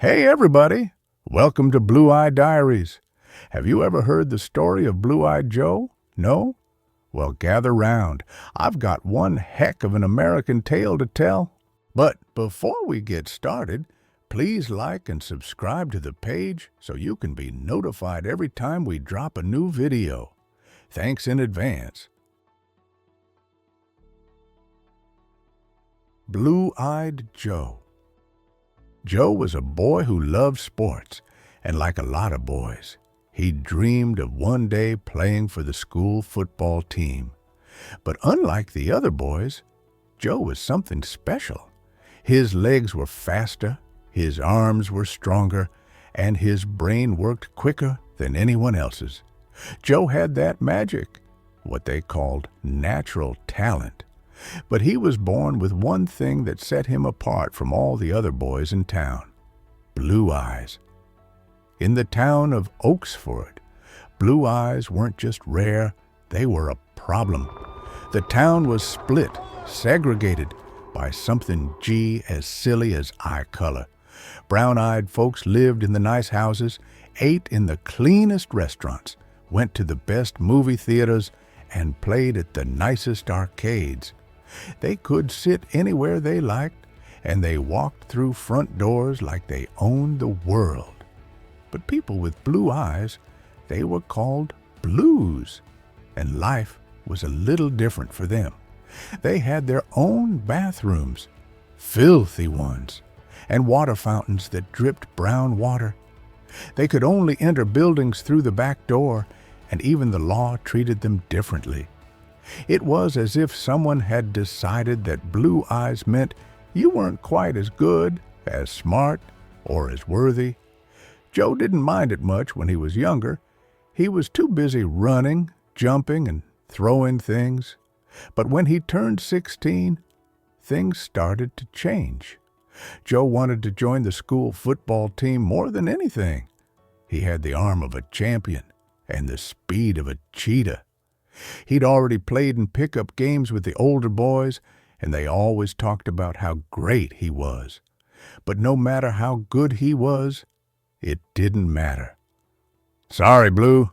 Hey everybody! Welcome to Blue-Eyed Diaries. Have you ever heard the story of Blue-Eyed Joe? No? Well, gather round. I've got one heck of an American tale to tell. But before we get started, please like and subscribe to the page so you can be notified every time we drop a new video. Thanks in advance. Blue-Eyed Joe. Joe was a boy who loved sports, and like a lot of boys, he dreamed of one day playing for the school football team. But unlike the other boys, Joe was something special. His legs were faster, his arms were stronger, and his brain worked quicker than anyone else's. Joe had that magic, what they called natural talent. But he was born with one thing that set him apart from all the other boys in town: blue eyes. In the town of Oaksford, blue eyes weren't just rare, they were a problem. The town was split, segregated by something as silly as eye color. Brown-eyed folks lived in the nice houses, ate in the cleanest restaurants, went to the best movie theaters, and played at the nicest arcades. They could sit anywhere they liked, and they walked through front doors like they owned the world. But people with blue eyes, they were called blues, and life was a little different for them. They had their own bathrooms, filthy ones, and water fountains that dripped brown water. They could only enter buildings through the back door, and even the law treated them differently. It was as if someone had decided that blue eyes meant you weren't quite as good, as smart, or as worthy. Joe didn't mind it much when he was younger. He was too busy running, jumping, and throwing things. But when he turned 16, things started to change. Joe wanted to join the school football team more than anything. He had the arm of a champion and the speed of a cheetah. He'd already played in pickup games with the older boys, and they always talked about how great he was. But no matter how good he was, it didn't matter. "Sorry, Blue,"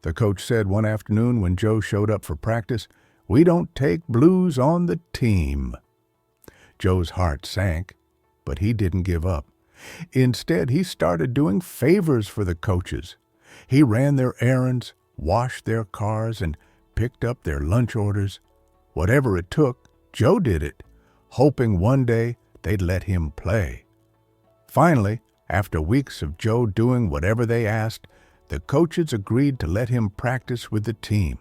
the coach said one afternoon when Joe showed up for practice. "We don't take blues on the team." Joe's heart sank, but he didn't give up. Instead, he started doing favors for the coaches. He ran their errands, washed their cars, and picked up their lunch orders. Whatever it took, Joe did it, hoping one day they'd let him play. Finally, after weeks of Joe doing whatever they asked, the coaches agreed to let him practice with the team,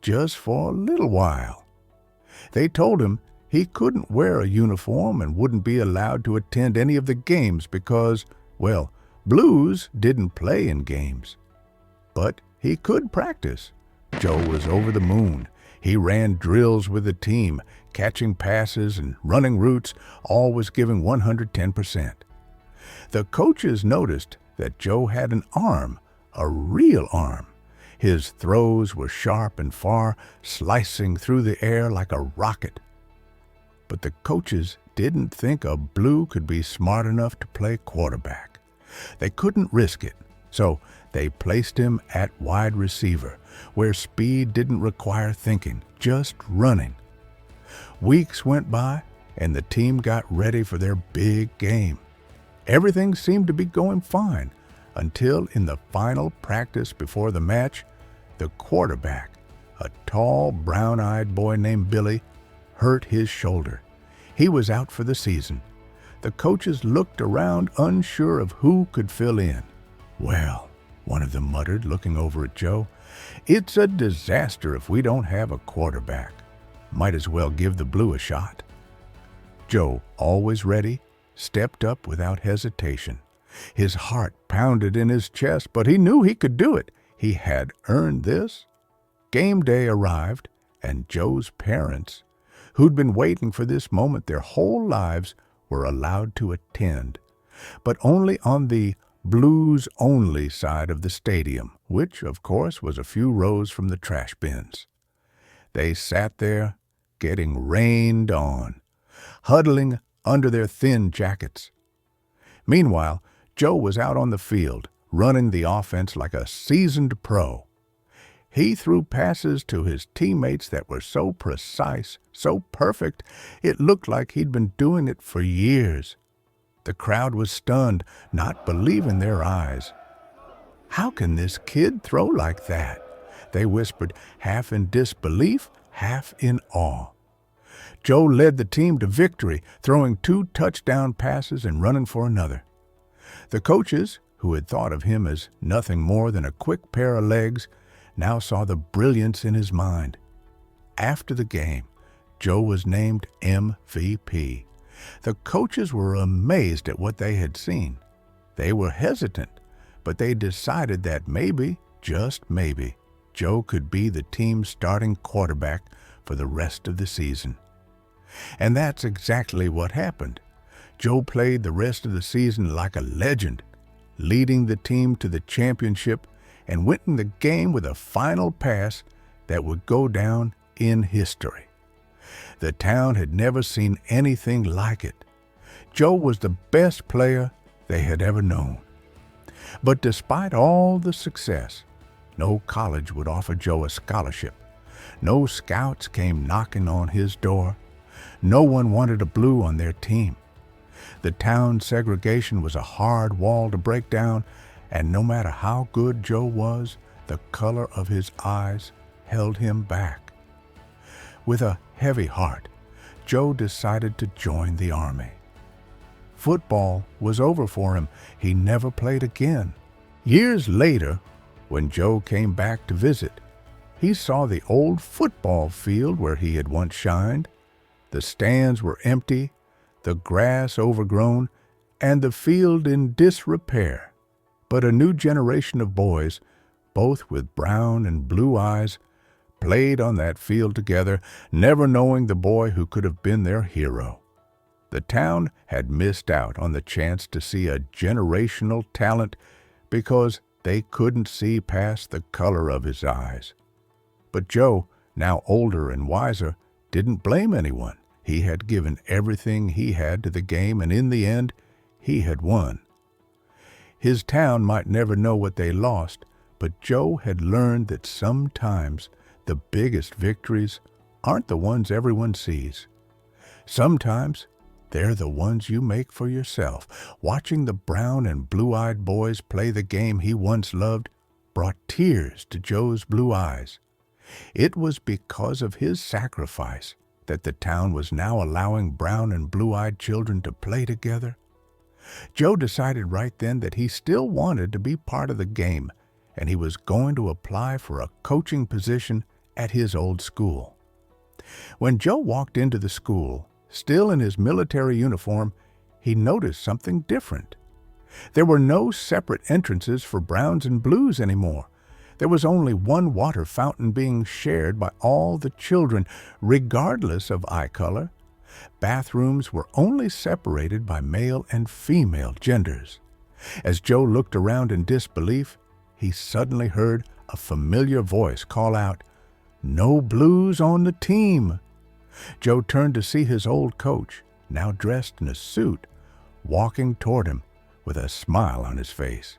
just for a little while. They told him he couldn't wear a uniform and wouldn't be allowed to attend any of the games because, well, blues didn't play in games. But he could practice. Joe was over the moon. He ran drills with the team, catching passes and running routes, always giving 110%. The coaches noticed that Joe had an arm, a real arm. His throws were sharp and far, slicing through the air like a rocket. But the coaches didn't think a blue could be smart enough to play quarterback. They couldn't risk it, so they placed him at wide receiver, where speed didn't require thinking, just running. Weeks went by, and the team got ready for their big game. Everything seemed to be going fine, until in the final practice before the match, the quarterback, a tall, brown-eyed boy named Billy, hurt his shoulder. He was out for the season. The coaches looked around, unsure of who could fill in. "Well," one of them muttered, looking over at Joe, "it's a disaster if we don't have a quarterback. Might as well give the blue a shot." Joe, always ready, stepped up without hesitation. His heart pounded in his chest, but he knew he could do it. He had earned this. Game day arrived, and Joe's parents, who'd been waiting for this moment their whole lives, were allowed to attend, but only on the blues-only side of the stadium, which, of course, was a few rows from the trash bins. They sat there, getting rained on, huddling under their thin jackets. Meanwhile, Joe was out on the field, running the offense like a seasoned pro. He threw passes to his teammates that were so precise, so perfect, it looked like he'd been doing it for years. The crowd was stunned, not believing their eyes. "How can this kid throw like that?" they whispered, half in disbelief, half in awe. Joe led the team to victory, throwing 2 touchdown passes and running for another. The coaches, who had thought of him as nothing more than a quick pair of legs, now saw the brilliance in his mind. After the game, Joe was named MVP. The coaches were amazed at what they had seen. They were hesitant, but they decided that maybe, just maybe, Joe could be the team's starting quarterback for the rest of the season. And that's exactly what happened. Joe played the rest of the season like a legend, leading the team to the championship and winning the game with a final pass that would go down in history. The town had never seen anything like it. Joe was the best player they had ever known. But despite all the success, no college would offer Joe a scholarship. No scouts came knocking on his door. No one wanted a blue on their team. The town segregation was a hard wall to break down, and no matter how good Joe was, the color of his eyes held him back. With a heavy heart, Joe decided to join the Army. Football was over for him. He never played again. Years later, when Joe came back to visit, he saw the old football field where he had once shined. The stands were empty, the grass overgrown, and the field in disrepair. But a new generation of boys, both with brown and blue eyes, played on that field together, never knowing the boy who could have been their hero. The town had missed out on the chance to see a generational talent because they couldn't see past the color of his eyes. But Joe, now older and wiser, didn't blame anyone. He had given everything he had to the game, and in the end, he had won. His town might never know what they lost, but Joe had learned that sometimes the biggest victories aren't the ones everyone sees. Sometimes they're the ones you make for yourself. Watching the brown and blue-eyed boys play the game he once loved brought tears to Joe's blue eyes. It was because of his sacrifice that the town was now allowing brown and blue-eyed children to play together. Joe decided right then that he still wanted to be part of the game, and he was going to apply for a coaching position at his old school. When Joe walked into the school, still in his military uniform, he noticed something different. There were no separate entrances for browns and blues anymore. There was only one water fountain being shared by all the children, regardless of eye color. Bathrooms were only separated by male and female genders. As Joe looked around in disbelief, he suddenly heard a familiar voice call out, "No blues on the team." Joe turned to see his old coach, now dressed in a suit, walking toward him with a smile on his face.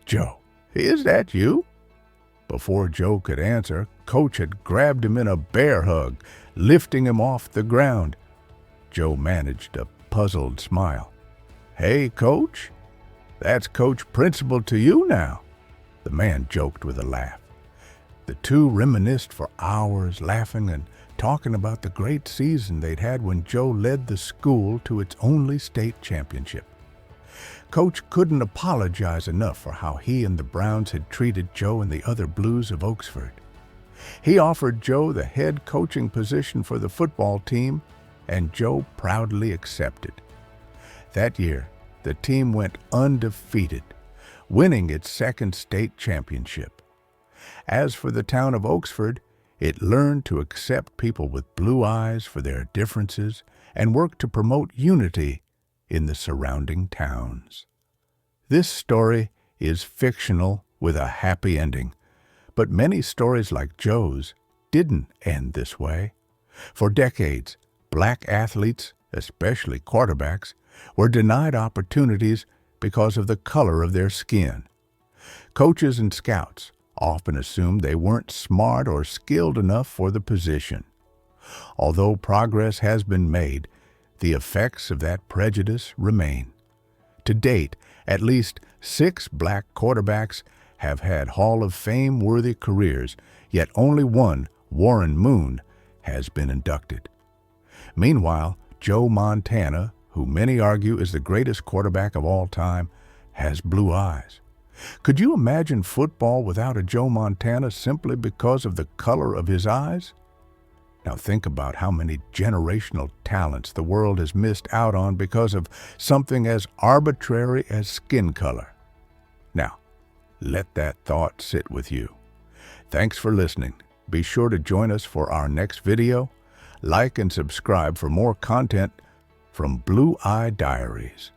"Joe, is that you?" Before Joe could answer, Coach had grabbed him in a bear hug, lifting him off the ground. Joe managed a puzzled smile. "Hey, Coach, that's Coach Principal to you now," the man joked with a laugh. The two reminisced for hours, laughing and talking about the great season they'd had when Joe led the school to its only state championship. Coach couldn't apologize enough for how he and the Browns had treated Joe and the other Blues of Oxford. He offered Joe the head coaching position for the football team, and Joe proudly accepted. That year, the team went undefeated, winning its second state championship. As for the town of Oxford, it learned to accept people with blue eyes for their differences and work to promote unity in the surrounding towns. This story is fictional with a happy ending, but many stories like Joe's didn't end this way. For decades, black athletes, especially quarterbacks, were denied opportunities because of the color of their skin. Coaches and scouts often assumed they weren't smart or skilled enough for the position. Although progress has been made, the effects of that prejudice remain. To date, at least 6 black quarterbacks have had Hall of Fame-worthy careers, yet only one, Warren Moon, has been inducted. Meanwhile, Joe Montana, who many argue is the greatest quarterback of all time, has blue eyes. Could you imagine football without a Joe Montana simply because of the color of his eyes? Now think about how many generational talents the world has missed out on because of something as arbitrary as skin color. Now, let that thought sit with you. Thanks for listening. Be sure to join us for our next video. Like and subscribe for more content from Blue Eye Diaries.